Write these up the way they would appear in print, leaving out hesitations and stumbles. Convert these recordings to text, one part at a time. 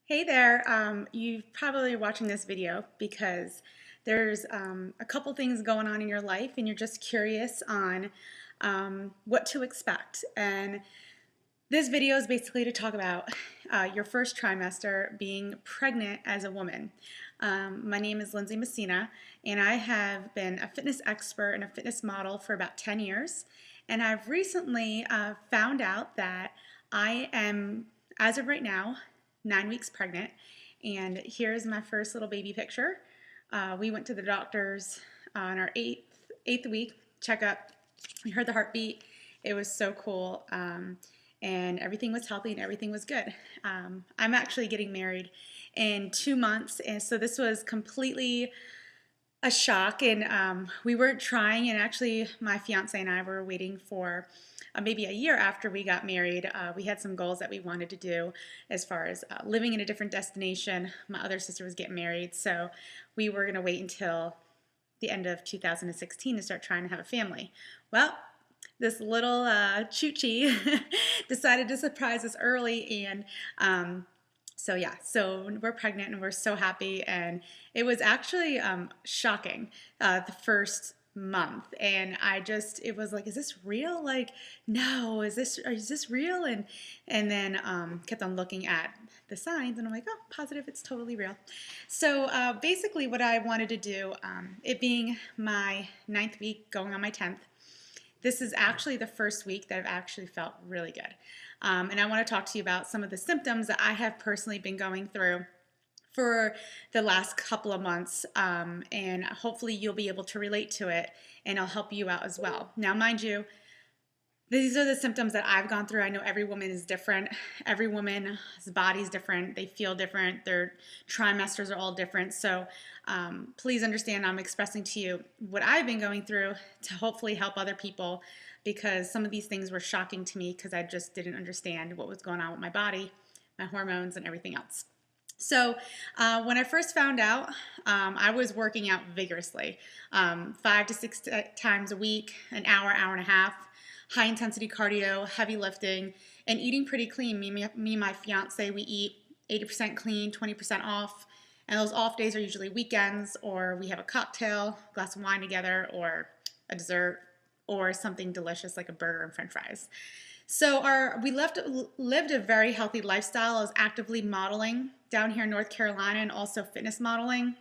Hey there, you're probably watching this video because there's a couple things going on in your life and you're just curious on what to expect. And this video is basically to talk about your first trimester being pregnant as a woman. My name is Lindsay Messina, and I have been a fitness expert and a fitness model for about 10 years. And I've recently found out that I am, as of right now, 9 weeks pregnant. And here's my first little baby picture. We went to the doctors on our eighth week checkup. We heard the heartbeat. It was so cool. And everything was healthy and everything was good. I'm actually getting married in 2 months, and so this was completely a shock. And we weren't trying, and actually my fiance and I were waiting for maybe a year after we got married. We had some goals that we wanted to do as far as living in a different destination. My other sister was getting married, so we were going to wait until the end of 2016 to start trying to have a family. Well, this little choochie decided to surprise us early, and so we're pregnant and we're so happy. And it was actually shocking the first month, and it was like, is this real? Like, no, is this real? And then kept on looking at the signs, and I'm like, oh, positive, it's totally real. So basically what I wanted to do, it being my 9th week going on my 10th, this is actually the first week that I've actually felt really good. And I want to talk to you about some of the symptoms that I have personally been going through for the last couple of months, and hopefully you'll be able to relate to it, and I'll help you out as well. Now, mind you, these are the symptoms that I've gone through. I know every woman is different. Every woman's body is different. They feel different. Their trimesters are all different. So please understand, I'm expressing to you what I've been going through to hopefully help other people, because some of these things were shocking to me because I just didn't understand what was going on with my body, my hormones, and everything else. So when I first found out, I was working out vigorously, 5 to 6 times a week, an hour, hour and a half, high intensity cardio, heavy lifting, and eating pretty clean. Me and my fiance, we eat 80% clean, 20% off. And those off days are usually weekends, or we have a cocktail, a glass of wine together, or a dessert, or something delicious like a burger and french fries. So we lived a very healthy lifestyle. I was actively modeling down here in North Carolina, and also fitness modeling.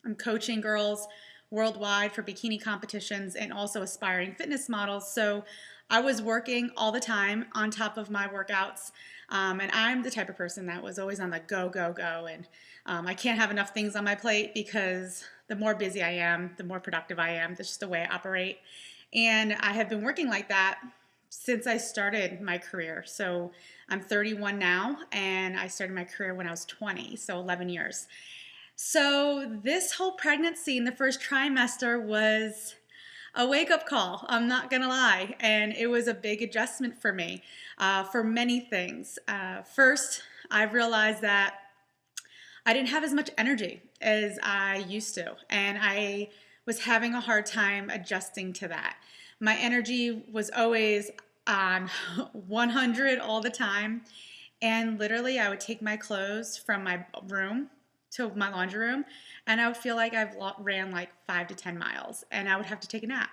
I'm coaching girls worldwide for bikini competitions and also aspiring fitness models. So I was working all the time on top of my workouts. And I'm the type of person that was always on the go, go, go. And I can't have enough things on my plate, because the more busy I am, the more productive I am. That's just the way I operate. And I have been working like that since I started my career. So I'm 31 now, and I started my career when I was 20, so 11 years. So this whole pregnancy in the first trimester was a wake-up call, I'm not gonna lie, and it was a big adjustment for me for many things. First, I've realized that I didn't have as much energy as I used to, and I was having a hard time adjusting to that. My energy was always on 100 all the time, and literally I would take my clothes from my room to my laundry room, and I would feel like I've ran like 5 to 10 miles, and I would have to take a nap.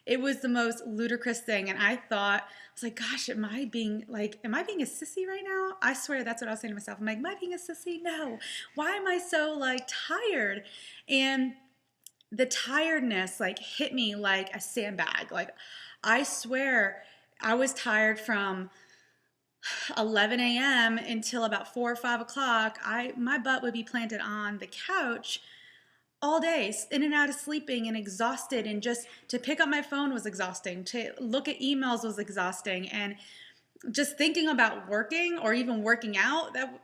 It was the most ludicrous thing, and I was like, gosh, am I being a sissy right now? I swear that's what I was saying to myself. I'm like, am I being a sissy? No. Why am I so like tired? And the tiredness like hit me like a sandbag. Like, I swear I was tired from 11 a.m. until about 4 or 5 o'clock. My butt would be planted on the couch all day, in and out of sleeping and exhausted, and just to pick up my phone was exhausting. To look at emails was exhausting, and just thinking about working or even working out, that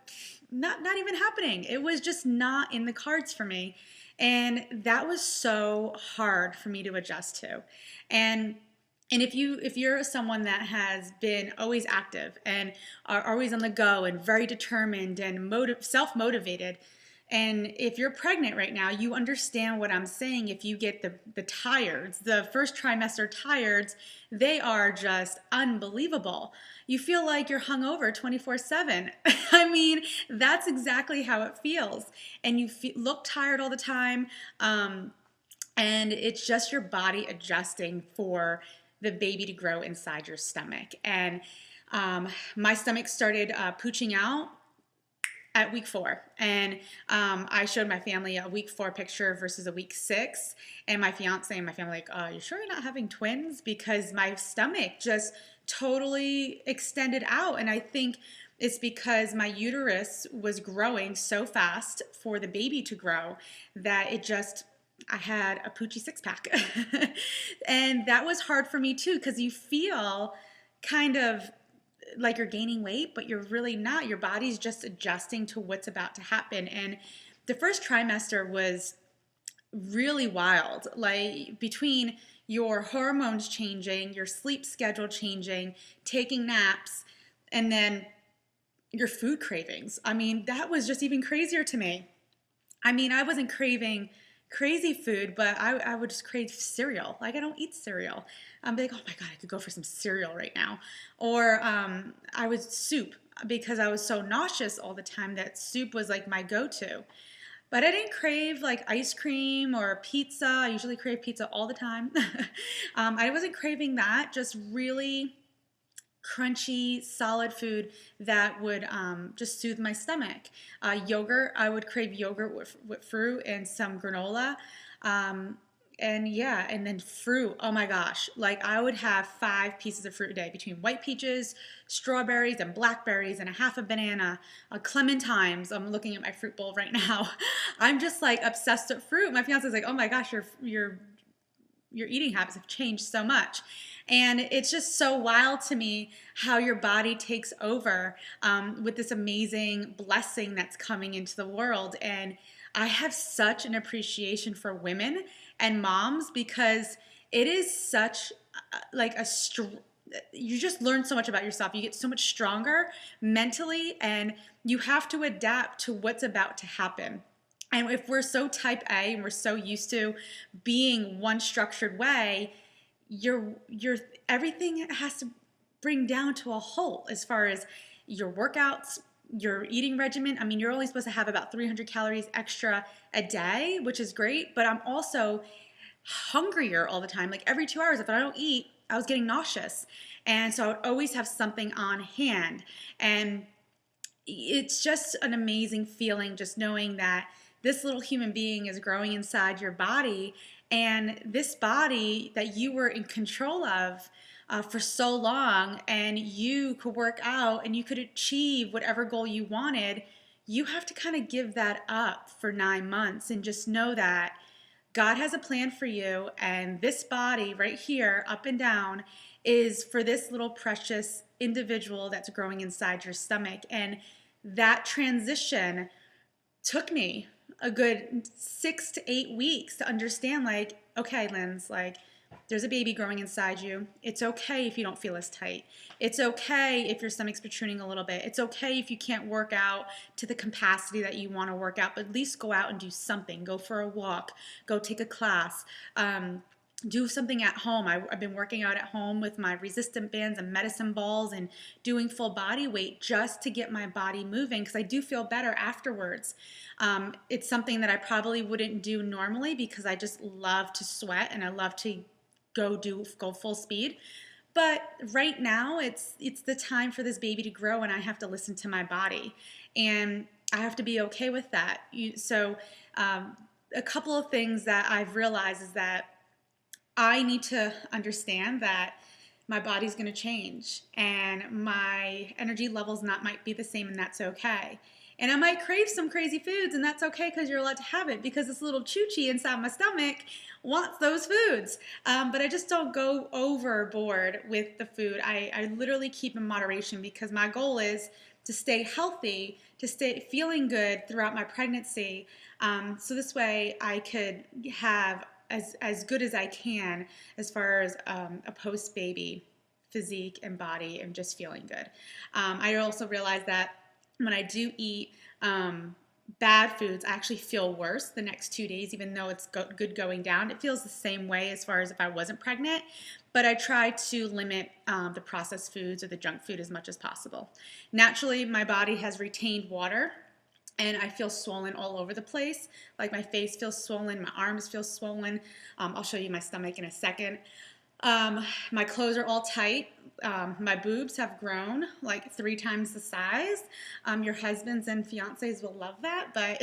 not even happening. It was just not in the cards for me, and that was so hard for me to adjust to. And if you're someone that has been always active and are always on the go and very determined and self-motivated, And if you're pregnant right now, you understand what I'm saying. If you get the tired's, the first trimester tired's, they are just unbelievable. You feel like you're hungover 24/7. I mean, that's exactly how it feels. And you look tired all the time. And it's just your body adjusting for the baby to grow inside your stomach. And my stomach started pooching out at week 4. And I showed my family a week 4 picture versus a week 6. And my fiance and my family like, you sure you're not having twins? Because my stomach just totally extended out. And I think it's because my uterus was growing so fast for the baby to grow that I had a poochy 6-pack. And that was hard for me too, because you feel kind of like you're gaining weight, but you're really not. Your body's just adjusting to what's about to happen. And the first trimester was really wild, like between your hormones changing, your sleep schedule changing, taking naps, and then your food cravings. I mean, that was just even crazier to me. I mean, I wasn't craving crazy food, but I would just crave cereal. Like, I don't eat cereal. I'm like, oh my God, I could go for some cereal right now. Or I was soup, because I was so nauseous all the time that soup was like my go-to. But I didn't crave like ice cream or pizza. I usually crave pizza all the time. I wasn't craving that, just really crunchy, solid food that would just soothe my stomach. Yogurt, I would crave yogurt with fruit and some granola. And yeah, and then fruit, oh my gosh, like I would have 5 pieces of fruit a day between white peaches, strawberries, and blackberries, and a half a banana, clementines. I'm looking at my fruit bowl right now. I'm just like obsessed with fruit. My fiance's like, oh my gosh, your eating habits have changed so much. And it's just so wild to me how your body takes over with this amazing blessing that's coming into the world. And I have such an appreciation for women and moms, because it is such like you just learn so much about yourself. You get so much stronger mentally, and you have to adapt to what's about to happen. And if we're so type A and we're so used to being one structured way, your everything has to bring down to a halt as far as your workouts, your eating regimen. I mean, you're only supposed to have about 300 calories extra a day, which is great, but I'm also hungrier all the time. Like every 2 hours, if I don't eat, I was getting nauseous. And so I would always have something on hand. And it's just an amazing feeling just knowing that this little human being is growing inside your body, and this body that you were in control of for so long, and you could work out and you could achieve whatever goal you wanted. You have to kind of give that up for 9 months and just know that God has a plan for you, and this body right here, up and down, is for this little precious individual that's growing inside your stomach. And that transition took me a good 6 to 8 weeks to understand, like, okay, Linz, like, there's a baby growing inside you. It's okay if you don't feel as tight. It's okay if your stomach's protruding a little bit. It's okay if you can't work out to the capacity that you want to work out, but at least go out and do something. Go for a walk. Go take a class. Do something at home. I've been working out at home with my resistant bands and medicine balls and doing full body weight just to get my body moving, because I do feel better afterwards. It's something that I probably wouldn't do normally because I just love to sweat and I love to go full speed. But right now it's the time for this baby to grow, and I have to listen to my body, and I have to be okay with that. A couple of things that I've realized is that I need to understand that my body's going to change and my energy levels might be the same, and that's okay. And I might crave some crazy foods, and that's okay, because you're allowed to have it, because this little choochie inside my stomach wants those foods. But I just don't go overboard with the food. I literally keep in moderation, because my goal is to stay healthy, to stay feeling good throughout my pregnancy. So this way I could have as good as I can as far as a post-baby physique and body and just feeling good. I also realized that when I do eat bad foods, I actually feel worse the next 2 days, even though it's good going down. It feels the same way as far as if I wasn't pregnant, but I try to limit the processed foods or the junk food as much as possible. Naturally, my body has retained water, and I feel swollen all over the place. Like my face feels swollen, my arms feel swollen. I'll show you my stomach in a second. My clothes are all tight. My boobs have grown like 3 times the size. Your husbands and fiancés will love that, but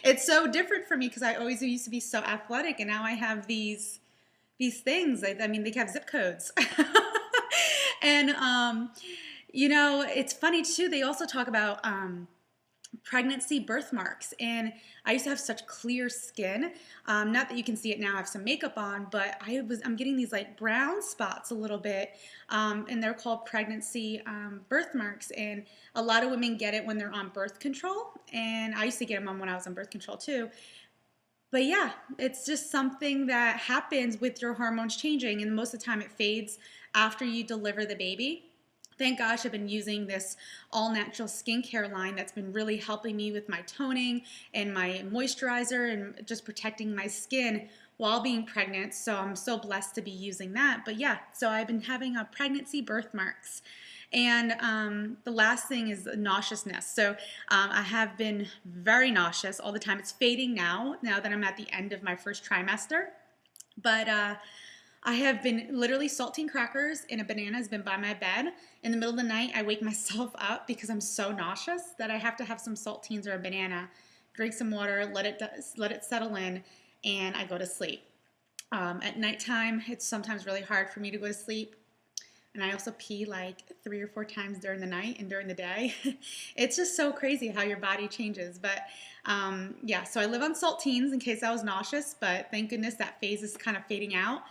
it's so different for me because I always used to be so athletic, and now I have these things. I mean, they have zip codes. And you know, it's funny too. They also talk about pregnancy birthmarks, and I used to have such clear skin. Not that you can see it now, I have some makeup on, but I'm getting these like brown spots a little bit, and they're called pregnancy birthmarks, and a lot of women get it when they're on birth control, and I used to get them when I was on birth control too. But yeah, it's just something that happens with your hormones changing, and most of the time it fades after you deliver the baby. Thank gosh, I've been using this all-natural skincare line that's been really helping me with my toning and my moisturizer and just protecting my skin while being pregnant. So I'm so blessed to be using that. But yeah, so I've been having a pregnancy birthmarks. And the last thing is nauseousness. So I have been very nauseous all the time. It's fading now that I'm at the end of my first trimester. But I have been literally saltine crackers, and a banana has been by my bed. In the middle of the night, I wake myself up because I'm so nauseous that I have to have some saltines or a banana, drink some water, let it settle in, and I go to sleep. At nighttime, it's sometimes really hard for me to go to sleep. And I also pee like 3 or 4 times during the night and during the day. It's just so crazy how your body changes. But yeah, so I live on saltines in case I was nauseous, but thank goodness that phase is kind of fading out.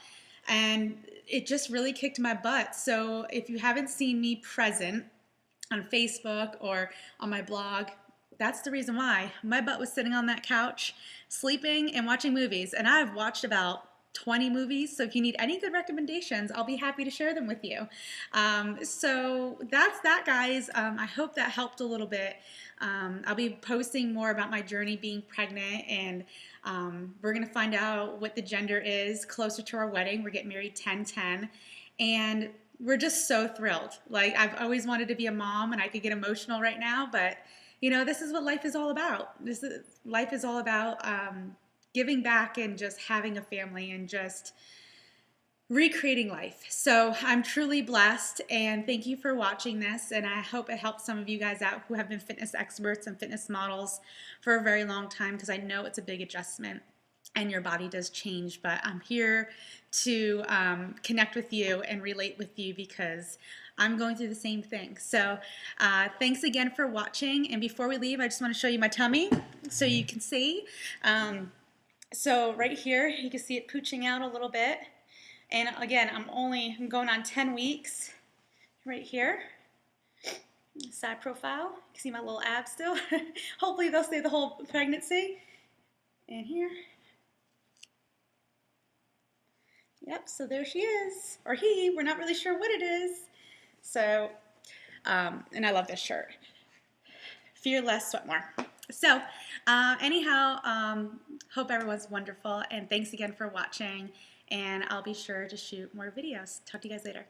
And it just really kicked my butt. So if you haven't seen me present on Facebook or on my blog, that's the reason why. My butt was sitting on that couch, sleeping and watching movies. And I've watched about 20 movies, so if you need any good recommendations, I'll be happy to share them with you. So that's that, guys. I hope that helped a little bit. I'll be posting more about my journey being pregnant, and we're going to find out what the gender is closer to our wedding. We're getting married 10/10, and we're just so thrilled. Like, I've always wanted to be a mom, and I could get emotional right now, but you know, this is what life is all about. Life is all about giving back and just having a family and just recreating life. So I'm truly blessed, and thank you for watching this, and I hope it helps some of you guys out who have been fitness experts and fitness models for a very long time, because I know it's a big adjustment and your body does change, but I'm here to connect with you and relate with you because I'm going through the same thing. So thanks again for watching, and before we leave, I just want to show you my tummy so you can see. So right here, you can see it pooching out a little bit. And again, I'm going on 10 weeks right here. Side profile, you can see my little abs still. Hopefully they'll stay the whole pregnancy. And here. Yep, so there she is. Or he, we're not really sure what it is. So, and I love this shirt. Fearless, sweat more. So anyhow, hope everyone's wonderful, and thanks again for watching, and I'll be sure to shoot more videos. Talk to you guys later.